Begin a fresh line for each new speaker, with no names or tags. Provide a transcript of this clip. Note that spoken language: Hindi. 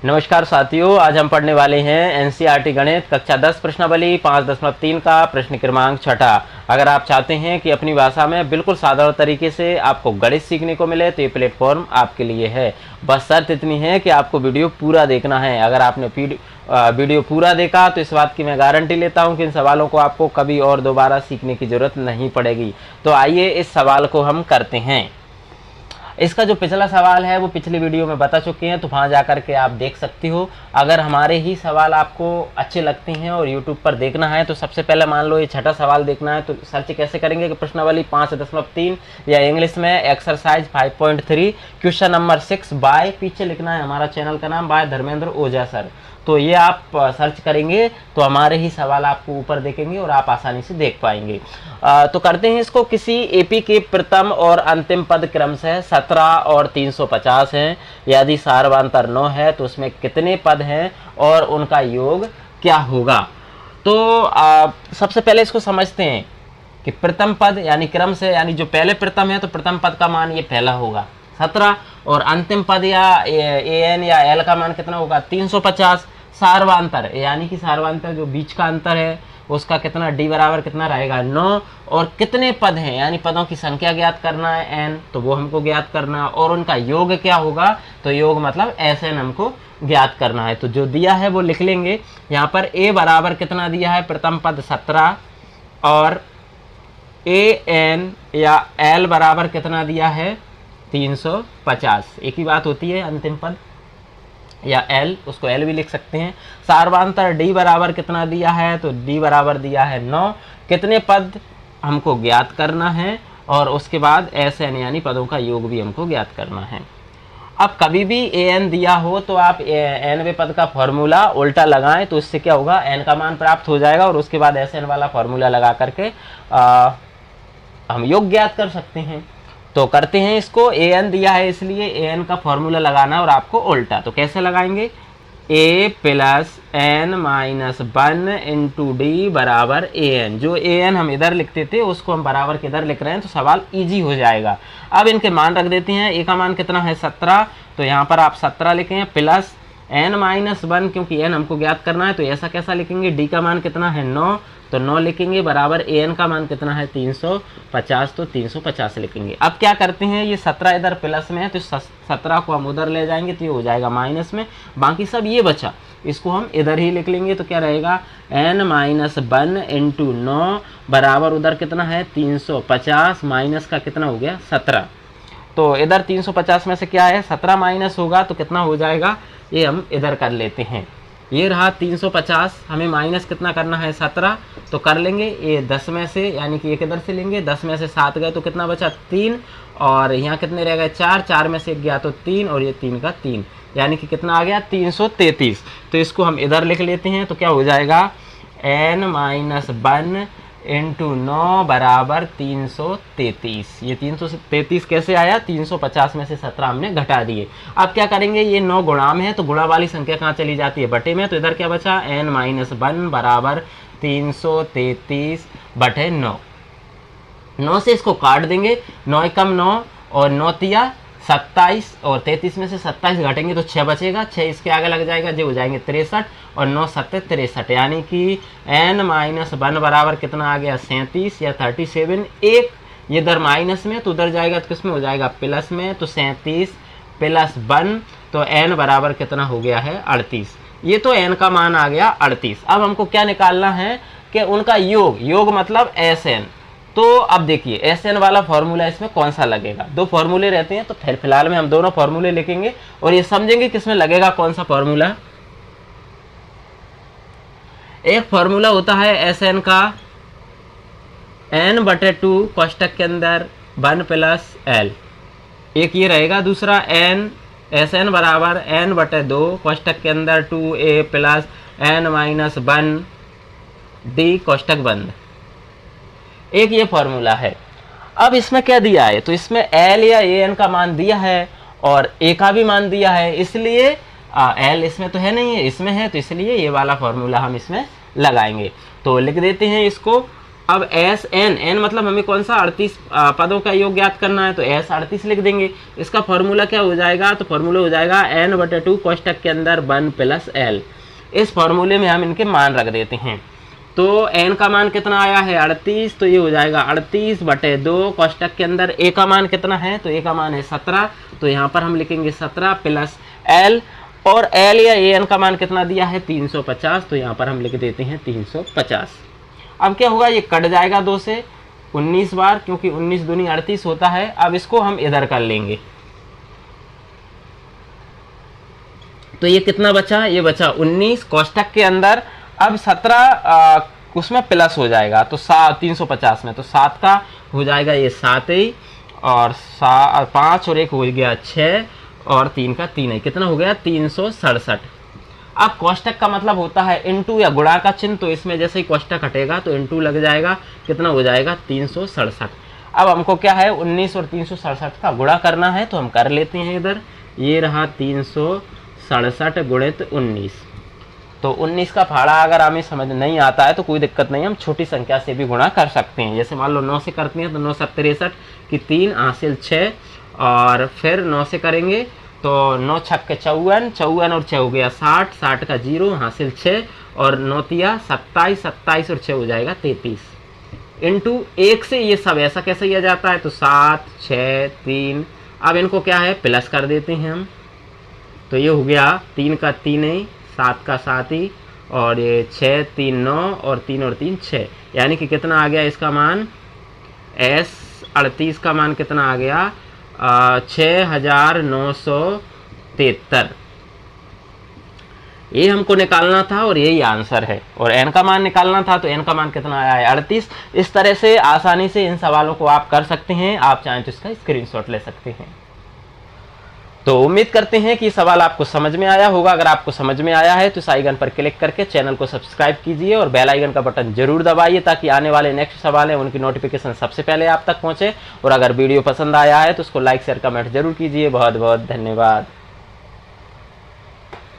नमस्कार साथियों, आज हम पढ़ने वाले हैं एनसीईआरटी गणित कक्षा 10 प्रश्नावली 5.3 का प्रश्न क्रमांक 6। अगर आप चाहते हैं कि अपनी भाषा में बिल्कुल साधारण तरीके से आपको गणित सीखने को मिले तो ये प्लेटफॉर्म आपके लिए है। बस शर्त इतनी है कि आपको वीडियो पूरा देखना है। अगर आपने वीडियो पूरा देखा तो इस बात की मैं गारंटी लेता हूं कि इन सवालों को आपको कभी और दोबारा सीखने की जरूरत नहीं पड़ेगी। तो आइए इस सवाल को हम करते हैं। इसका जो पिछला सवाल है वो पिछली वीडियो में बता चुके हैं, तो वहाँ जाकर के आप देख सकती हो। अगर हमारे ही सवाल आपको अच्छे लगते हैं और YouTube पर देखना है तो सबसे पहले मान लो ये 6ठा सवाल देखना है तो सर्च कैसे करेंगे कि प्रश्नावली 5.3 या इंग्लिश में एक्सरसाइज 5.3 क्वेश्चन नंबर 6 बाय, पीछे लिखना है हमारा चैनल का नाम बाय धर्मेंद्र ओझा सर। तो ये आप सर्च करेंगे तो हमारे ही सवाल आपको ऊपर देखेंगे और आप आसानी से देख पाएंगे। तो करते हैं इसको। किसी एपी के प्रथम और अंतिम पद क्रमशः 17 और 350 हैं। यदि सार्वंतर 9 है तो उसमें कितने पद हैं और उनका योग क्या होगा। तो सबसे पहले इसको समझते हैं कि प्रथम पद यानी क्रम से, यानी जो पहले प्रथम है तो प्रथम पद का मान ये पहला होगा 17, और अंतिम पद या एन या एल का मान कितना होगा 350। सार्वंतर यानी कि सार्वंतर जो बीच का अंतर है उसका कितना, डी बराबर कितना रहेगा 9, और कितने पद हैं यानी पदों की संख्या ज्ञात करना है एन, तो वो हमको ज्ञात करना, और उनका योग क्या होगा, तो योग मतलब एस एन हमको ज्ञात करना है। तो जो दिया है वो लिख लेंगे। यहाँ पर ए बराबर कितना दिया है, प्रथम पद 17, और ए एन या एल बराबर कितना दिया है 350। एक ही बात होती है, अंतिम पद या एल, उसको एल भी लिख सकते हैं। सार्वंतर डी बराबर कितना दिया है, तो डी बराबर दिया है 9। कितने पद हमको ज्ञात करना है, और उसके बाद एस एन यानी पदों का योग भी हमको ज्ञात करना है। अब कभी भी ए एन दिया हो तो आप एनवें पद का फॉर्मूला उल्टा लगाएं, तो इससे क्या होगा, एन का मान प्राप्त हो जाएगा और उसके बाद एस एन वाला फॉर्मूला लगा करके हम योग ज्ञात कर सकते हैं। तो करते हैं इसको। ए एन दिया है इसलिए ए एन का फॉर्मूला लगाना और आपको उल्टा, तो कैसे लगाएंगे, a plus n minus 1 into d बराबर ए एन। जो ए एन हम इधर लिखते थे उसको हम बराबर के इधर लिख रहे हैं, तो सवाल इजी हो जाएगा। अब इनके मान रख देते हैं। ए का मान कितना है 17, तो यहाँ पर आप 17 लिखें, प्लस एन माइनस 1, क्योंकि एन हमको ज्ञात करना है तो ऐसा कैसा लिखेंगे, डी का मान कितना है 9, तो 9 लिखेंगे, बराबर ए एन का मान कितना है 350, तो 350 लिखेंगे। अब क्या करते हैं, ये 17 इधर प्लस में है तो 17 को हम उधर ले जाएंगे तो ये हो जाएगा माइनस में, बाकी सब ये बचा इसको हम इधर ही लिख लेंगे। तो क्या रहेगा, एन माइनस 1 इंटू 9 बराबर उधर कितना है 350, माइनस का कितना हो गया 17। तो इधर 350 में से क्या है 17 माइनस होगा तो कितना हो जाएगा, ये हम इधर कर लेते हैं। ये रहा 350, हमें माइनस कितना करना है 17, तो कर लेंगे। ये 10 में से यानी कि एक इधर से लेंगे, 10 में से 7 गए तो कितना बचा 3, और यहाँ कितने रह गए 4, 4 में से 1 गया तो 3, और ये 3 का 3, यानी कि कितना आ गया 333। तो इसको हम इधर लिख लेते हैं, तो क्या हो जाएगा, एन माइनस 1 इंटू 9 बराबर 333। ये 333 कैसे आया, 350 में से 17 हमने घटा दिए। अब क्या करेंगे, ये 9 गुणा में है तो गुणा वाली संख्या कहाँ चली जाती है, बटे में, तो इधर क्या बचा, n माइनस 1 बराबर 333 बटे 9। 9 से इसको काट देंगे, 9 एकम 9 और 9 तिया 27, और 33 में से 27 घटेंगे तो 6 बचेगा, 6 इसके आगे लग जाएगा, जो हो जाएंगे 63, और 9 7 63, यानी कि n माइनस 1 बराबर कितना आ गया 37 या 37। एक ये इधर माइनस में तो उधर जाएगा तो किसमें हो जाएगा प्लस में, तो 37 प्लस 1, तो n बराबर कितना हो गया है 38। ये तो n का मान आ गया 38। अब हमको क्या निकालना है कि उनका योग मतलब एस एन। तो अब देखिए एस एन वाला फॉर्मूला इसमें कौन सा लगेगा, दो फॉर्मूले रहते हैं, तो फिलहाल में हम दोनों फॉर्मूले लिखेंगे और ये समझेंगे किसमें लगेगा कौन सा फॉर्मूला। एक फॉर्मूला होता है एस एन का n/2 कोष्टक के अंदर 1 प्लस एल, एक ये रहेगा। दूसरा एस एन बराबर n/2 कोष्टक के अंदर 2a plus n minus 1 d कोष्टक बंद, एक ये फॉर्मूला है। अब इसमें क्या दिया है, तो इसमें एल या ए एन का मान दिया है और ए का भी मान दिया है, इसलिए एल इसमें तो है नहीं है, इसमें है, तो इसलिए ये वाला फॉर्मूला हम इसमें लगाएंगे। तो लिख देते हैं इसको, अब एस एन, एन मतलब हमें कौन सा 38 पदों का योग ज्ञात करना है, तो एस 38 लिख देंगे। इसका फॉर्मूला क्या हो जाएगा, तो फॉर्मूला हो जाएगा n/2 कोष्टक के अंदर 1 + l। इस फॉर्मूले में हम इनके मान रख देते हैं। तो n का मान कितना आया है 38, तो ये हो जाएगा 38/2 कोष्टक के अंदर a का मान कितना है, तो a का मान है 17, तो यहाँ पर हम लिखेंगे 17 + l, और l या an का मान कितना दिया है 350, तो यहाँ पर हम लिख देते हैं 350। अब क्या होगा, ये कट जाएगा 2 से 19 बार, क्योंकि 19 दूनी 38 होता है। अब इसको हम इधर कर लेंगे, तो ये कितना बचा, ये बचा 19 कोष्टक के अंदर। अब 17 उसमें प्लस हो जाएगा, तो 350 में, तो 7 का हो जाएगा ये 7 ही, और 5 और 1 हो गया 6, और 3 का 3 है, कितना हो गया 367। अब कोष्टक का मतलब होता है इनटू या गुणा का चिन्ह, तो इसमें जैसे ही कोष्टक हटेगा तो इनटू लग जाएगा, कितना हो जाएगा 367। अब हमको क्या है 19 और 367 का गुणा करना है, तो हम कर लेते हैं इधर। ये रहा 367 गुणित 19। तो 19 का फाड़ा अगर हमें समझ नहीं आता है तो कोई दिक्कत नहीं, हम छोटी संख्या से भी गुणा कर सकते हैं। जैसे मान लो 9 से करते हैं तो 9 7 63 की 3 हासिल 6, और फिर 9 से करेंगे तो 9 6 54, 54 और 6 हो गया 60, 60 का 0 हासिल 6, और 9 तिया 27, 27 और 6 हो जाएगा 33। इंटू 1 से ये सब ऐसा कैसे किया जाता है, तो 7 6 3। अब इनको क्या है प्लस कर देते हैं हम, तो ये हो गया 3 का 3 ही, 7 का 7 ही, और ये 6 3 9, और 3 और 3 6, यानी कि कितना आ गया इसका मान, S 38 का मान कितना आ गया 6973। ये हमको निकालना था और यही आंसर है। और n का मान निकालना था, तो n का मान कितना आया है 38। इस तरह से आसानी से इन सवालों को आप कर सकते हैं, आप चाहें तो इसका स्क्रीनशॉट ले सकते हैं। तो उम्मीद करते हैं कि सवाल आपको समझ में आया होगा। अगर आपको समझ में आया है तो इस आइकन पर क्लिक करके चैनल को सब्सक्राइब कीजिए और बेल आइकन का बटन जरूर दबाइए, ताकि आने वाले नेक्स्ट सवाल हैं उनकी नोटिफिकेशन सबसे पहले आप तक पहुंचे। और अगर वीडियो पसंद आया है तो उसको लाइक शेयर कमेंट जरूर कीजिए। बहुत बहुत धन्यवाद।